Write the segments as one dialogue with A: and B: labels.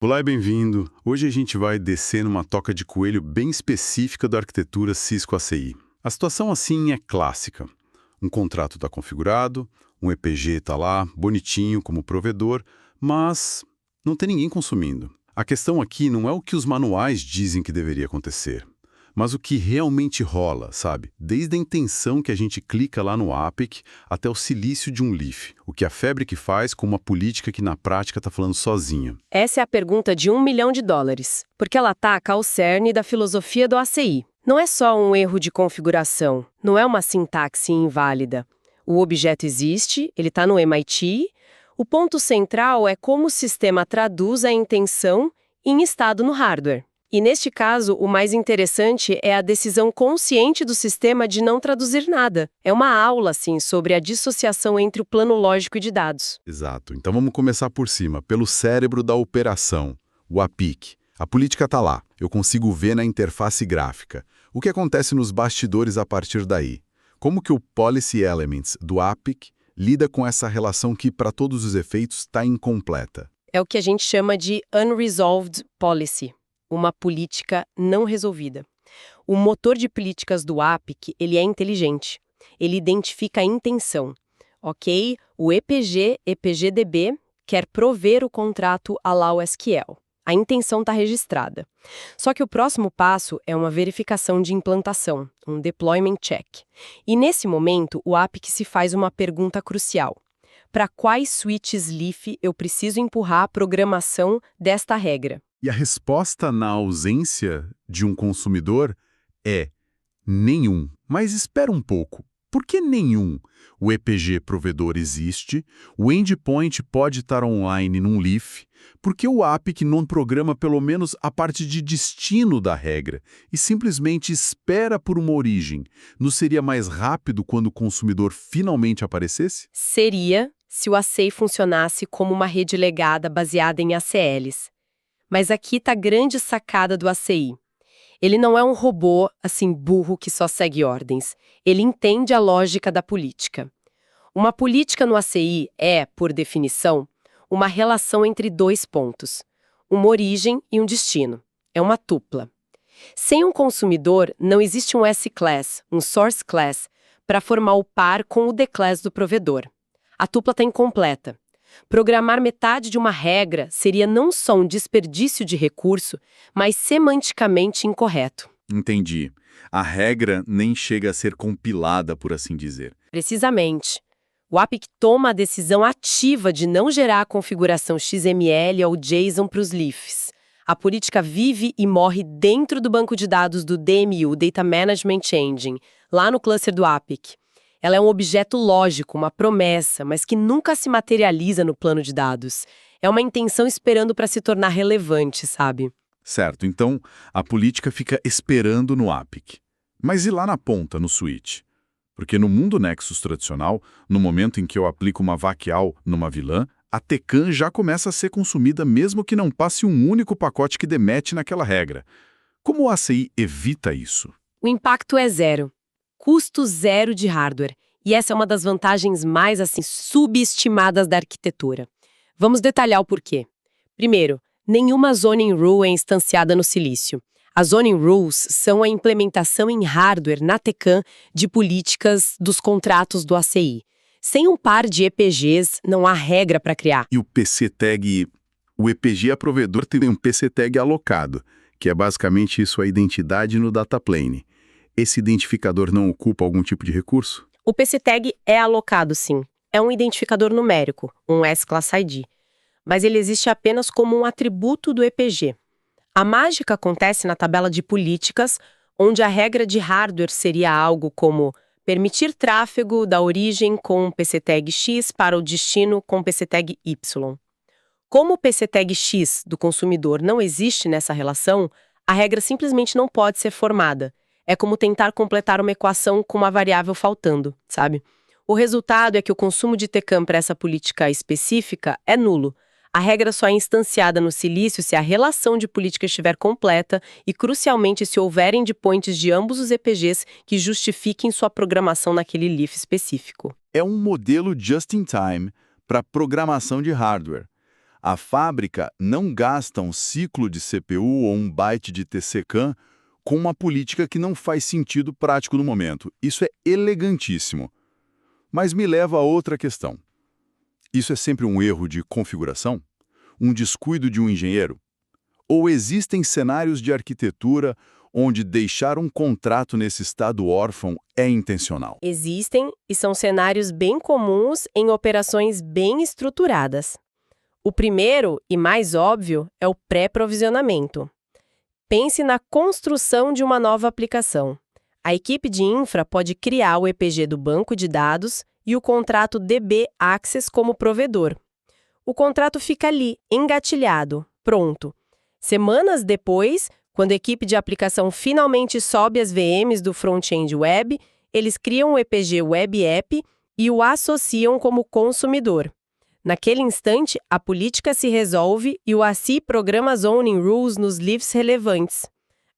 A: Olá e bem-vindo. Hoje a gente vai descer numa toca de coelho bem específica da arquitetura Cisco ACI. A situação assim é clássica. Um contrato está configurado, um EPG está lá, bonitinho como provedor, mas não tem ninguém consumindo. A questão aqui não é o que os manuais dizem que deveria acontecer, mas o que realmente rola, sabe? Desde a intenção que a gente clica lá no APIC até o silício de um leaf. O que a Fabric faz com uma política que na prática está falando sozinha.
B: Essa é a pergunta de $1 milhão, porque ela ataca ao cerne da filosofia do ACI. Não é só um erro de configuração, não é uma sintaxe inválida. O objeto existe, ele está no MIT. O ponto central é como o sistema traduz a intenção em estado no hardware. E neste caso, o mais interessante é a decisão consciente do sistema de não traduzir nada. É uma aula, assim, sobre a dissociação entre o plano lógico e de dados.
A: Exato. Então vamos começar por cima, pelo cérebro da operação, o APIC. A política está lá, eu consigo ver na interface gráfica. O que acontece nos bastidores a partir daí? Como que o Policy Elements do APIC lida com essa relação que, para todos os efeitos, está incompleta?
B: É o que a gente chama de Unresolved Policy, uma política não resolvida. O motor de políticas do APIC, ele é inteligente. Ele identifica a intenção. Ok, o EPGDB quer prover o contrato allow SQL. A intenção está registrada. Só que o próximo passo é uma verificação de implantação, um deployment check. E nesse momento, o APIC se faz uma pergunta crucial. Para quais switches leaf eu preciso empurrar a programação desta regra?
A: E a resposta na ausência de um consumidor é nenhum. Mas espera um pouco. Por que nenhum? O EPG provedor existe, o endpoint pode estar online num leaf. Por que o APIC não programa pelo menos a parte de destino da regra e simplesmente espera por uma origem? Não seria mais rápido quando o consumidor finalmente aparecesse?
B: Seria se o ACI funcionasse como uma rede legada baseada em ACLs. Mas aqui está a grande sacada do ACI. Ele não é um robô, assim, burro que só segue ordens. Ele entende a lógica da política. Uma política no ACI é, por definição, uma relação entre dois pontos, uma origem e um destino. É uma tupla. Sem um consumidor, não existe um S-Class, um Source Class, para formar o par com o D-Class do provedor. A tupla está incompleta. Programar metade de uma regra seria não só um desperdício de recurso, mas semanticamente incorreto.
A: Entendi. A regra nem chega a ser compilada, por assim dizer.
B: Precisamente. O APIC toma a decisão ativa de não gerar a configuração XML ou JSON para os leafs. A política vive e morre dentro do banco de dados do DMU, Data Management Engine, lá no cluster do APIC. Ela é um objeto lógico, uma promessa, mas que nunca se materializa no plano de dados. É uma intenção esperando para se tornar relevante, sabe?
A: Certo, então a política fica esperando no APIC. Mas e lá na ponta, no switch? Porque no mundo Nexus tradicional, no momento em que eu aplico uma vaquial numa vilã, a TCAN já começa a ser consumida mesmo que não passe um único pacote que demete naquela regra. Como o ACI evita isso?
B: O impacto é zero. Custo zero de hardware. E essa é uma das vantagens mais, assim, subestimadas da arquitetura. Vamos detalhar o porquê. Primeiro, nenhuma zoning rule é instanciada no silício. As zoning rules são a implementação em hardware na TCAN de políticas dos contratos do ACI. Sem um par de EPGs, não há regra para criar.
A: E o PC Tag, o EPG provedor tem um PC Tag alocado, que é basicamente isso, a identidade no data plane. Esse identificador não ocupa algum tipo de recurso?
B: O PC Tag é alocado, sim. É um identificador numérico, um S-Class ID. Mas ele existe apenas como um atributo do EPG. A mágica acontece na tabela de políticas, onde a regra de hardware seria algo como permitir tráfego da origem com PCTag X para o destino com PCTag Y. Como o PCTag X do consumidor não existe nessa relação, a regra simplesmente não pode ser formada. É como tentar completar uma equação com uma variável faltando, sabe? O resultado é que o consumo de TCAN para essa política específica é nulo. A regra só é instanciada no silício se a relação de política estiver completa e, crucialmente, se houver endpoints de ambos os EPGs que justifiquem sua programação naquele leaf específico.
A: É um modelo just-in-time para programação de hardware.
C: A fábrica não gasta um ciclo de CPU ou um byte de TCCAM com uma política que não faz sentido prático no momento. Isso é elegantíssimo. Mas me leva a outra questão. Isso é sempre um erro de configuração? Um descuido de um engenheiro? Ou existem cenários de arquitetura onde deixar um contrato nesse estado órfão é intencional?
B: Existem e são cenários bem comuns em operações bem estruturadas. O primeiro e mais óbvio é o pré-provisionamento. Pense na construção de uma nova aplicação. A equipe de infra pode criar o EPG do banco de dados e o contrato DB Access como provedor. O contrato fica ali, engatilhado, pronto. Semanas depois, quando a equipe de aplicação finalmente sobe as VMs do front-end web, eles criam o EPG Web App e o associam como consumidor. Naquele instante, a política se resolve e o ACI programa zoning rules nos leaves relevantes.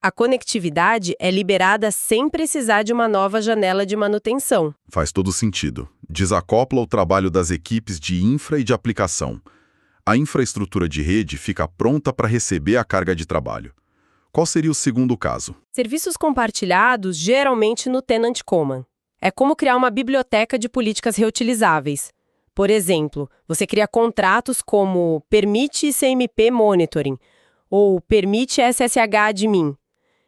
B: A conectividade é liberada sem precisar de uma nova janela de manutenção.
A: Faz todo sentido. Desacopla o trabalho das equipes de infra e de aplicação. A infraestrutura de rede fica pronta para receber a carga de trabalho. Qual seria o segundo caso?
B: Serviços compartilhados, geralmente no Tenant Common. É como criar uma biblioteca de políticas reutilizáveis. Por exemplo, você cria contratos como Permite CMP Monitoring ou Permite SSH Admin.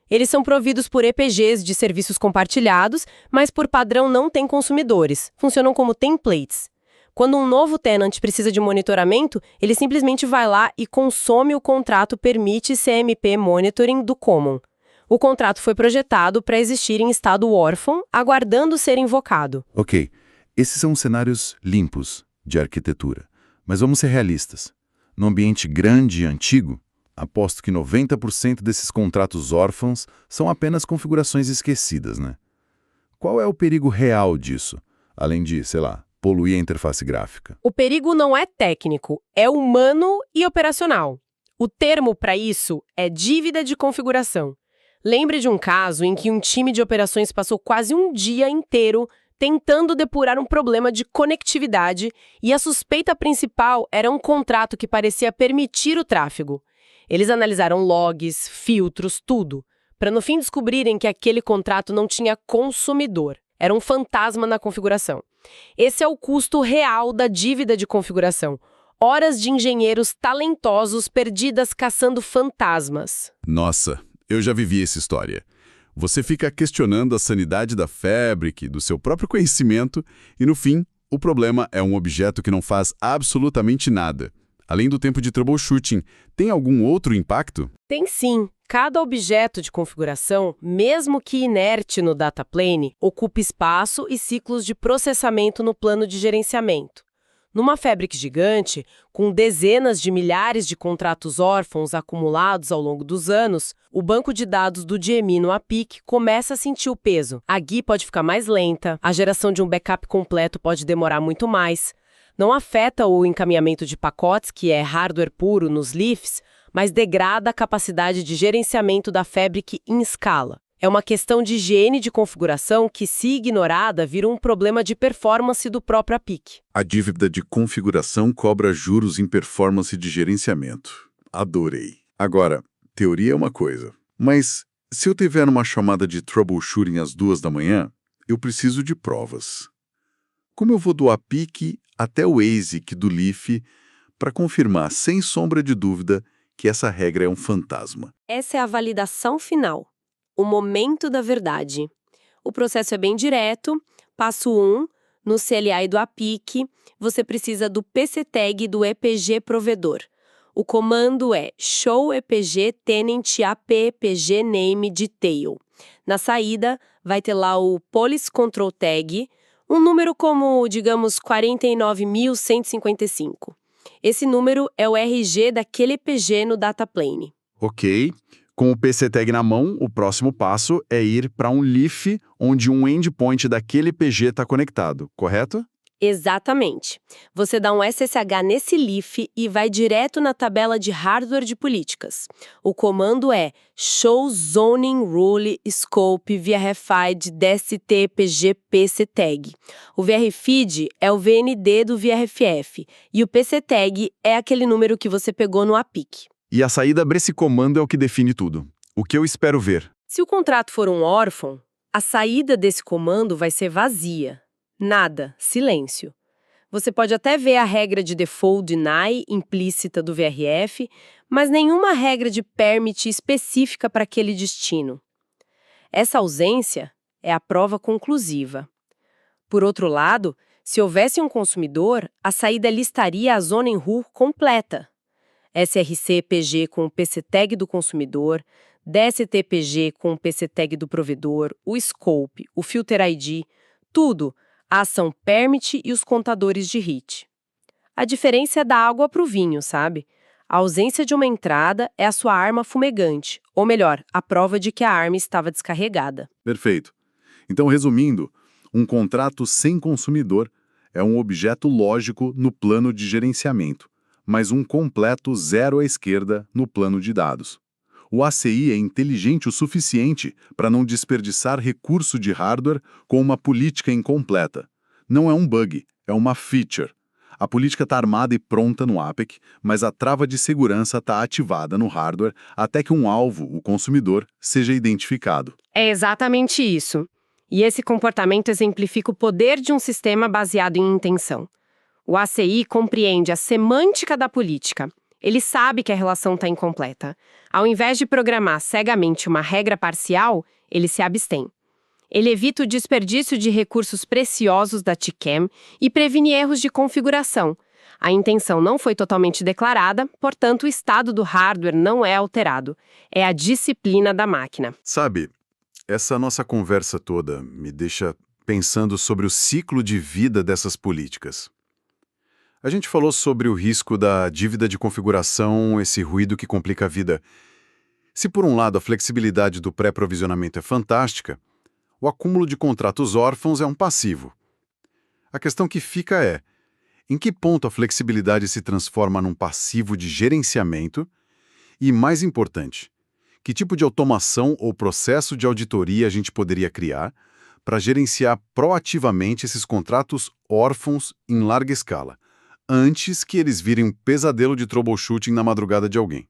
B: Eles são providos por EPGs de serviços compartilhados, mas por padrão não têm consumidores. Funcionam como templates. Quando um novo tenant precisa de monitoramento, ele simplesmente vai lá e consome o contrato Permite CMP Monitoring do Common. O contrato foi projetado para existir em estado órfão, aguardando ser invocado.
C: Ok, esses são cenários limpos de arquitetura. Mas vamos ser realistas. Num ambiente grande e antigo, aposto que 90% desses contratos órfãos são apenas configurações esquecidas, né? Qual é o perigo real disso? Além de, sei lá, poluir a interface gráfica.
B: O perigo não é técnico, é humano e operacional. O termo para isso é dívida de configuração. Lembre de um caso em que um time de operações passou quase um dia inteiro tentando depurar um problema de conectividade e a suspeita principal era um contrato que parecia permitir o tráfego. Eles analisaram logs, filtros, tudo, para no fim descobrirem que aquele contrato não tinha consumidor. Era um fantasma na configuração. Esse é o custo real da dívida de configuração. Horas de engenheiros talentosos perdidas caçando fantasmas.
A: Nossa, eu já vivi essa história. Você fica questionando a sanidade da Fabric, do seu próprio conhecimento, e no fim, o problema é um objeto que não faz absolutamente nada. Além do tempo de troubleshooting, tem algum outro impacto?
B: Tem sim. Cada objeto de configuração, mesmo que inerte no data plane, ocupa espaço e ciclos de processamento no plano de gerenciamento. Numa Fabric gigante, com dezenas de milhares de contratos órfãos acumulados ao longo dos anos, o banco de dados do DMI no APIC começa a sentir o peso. A GUI pode ficar mais lenta, a geração de um backup completo pode demorar muito mais. Não afeta o encaminhamento de pacotes, que é hardware puro nos leafs, mas degrada a capacidade de gerenciamento da Fabric em escala. É uma questão de higiene de configuração que, se ignorada, vira um problema de performance do próprio APIC.
A: A dívida de configuração cobra juros em performance de gerenciamento. Adorei. Agora, teoria é uma coisa, mas se eu tiver uma chamada de troubleshooting às 2 da manhã, eu preciso de provas. Como eu vou do APIC até o ASIC do Leaf para confirmar, sem sombra de dúvida, que essa regra é um fantasma?
B: Essa é a validação final. O momento da verdade. O processo é bem direto. Passo 1, no CLI do APIC, você precisa do PCTag do EPG provedor. O comando é show EPG tenant AP EPG name detail. Na saída, vai ter lá o policy control tag, um número como, digamos, 49.155. Esse número é o RG daquele EPG no data plane.
A: Ok. Com o PCTag na mão, o próximo passo é ir para um leaf onde um endpoint daquele PG está conectado, correto?
B: Exatamente. Você dá um SSH nesse leaf e vai direto na tabela de hardware de políticas. O comando é show zoning rule scope vrfied dst pg pctag. O vrfeed é o VND do VRFF e o pctag é aquele número que você pegou no APIC.
C: E a saída para esse comando é o que define tudo. O que eu espero ver?
B: Se o contrato for um órfão, a saída desse comando vai ser vazia. Nada, silêncio. Você pode até ver a regra de default deny implícita do VRF, mas nenhuma regra de permit específica para aquele destino. Essa ausência é a prova conclusiva. Por outro lado, se houvesse um consumidor, a saída listaria a zoning rule completa. SRC-PG com o PCTag do consumidor, DST-PG com o PCTag do provedor, o scope, o filter ID, tudo, a ação permit e os contadores de hit. A diferença é da água para o vinho, sabe? A ausência de uma entrada é a sua arma fumegante, ou melhor, a prova de que a arma estava descarregada.
C: Perfeito. Então, resumindo, um contrato sem consumidor é um objeto lógico no plano de gerenciamento, mas um completo zero à esquerda no plano de dados. O ACI é inteligente o suficiente para não desperdiçar recurso de hardware com uma política incompleta. Não é um bug, é uma feature. A política está armada e pronta no APIC, mas a trava de segurança está ativada no hardware até que um alvo, o consumidor, seja identificado.
B: É exatamente isso. E esse comportamento exemplifica o poder de um sistema baseado em intenção. O ACI compreende a semântica da política. Ele sabe que a relação está incompleta. Ao invés de programar cegamente uma regra parcial, ele se abstém. Ele evita o desperdício de recursos preciosos da TCAM e previne erros de configuração. A intenção não foi totalmente declarada, portanto, o estado do hardware não é alterado. É a disciplina da máquina.
A: Sabe, essa nossa conversa toda me deixa pensando sobre o ciclo de vida dessas políticas. A gente falou sobre o risco da dívida de configuração, esse ruído que complica a vida. Se por um lado a flexibilidade do pré-provisionamento é fantástica, o acúmulo de contratos órfãos é um passivo. A questão que fica é, em que ponto a flexibilidade se transforma num passivo de gerenciamento e, mais importante, que tipo de automação ou processo de auditoria a gente poderia criar para gerenciar proativamente esses contratos órfãos em larga escala, antes que eles virem um pesadelo de troubleshooting na madrugada de alguém.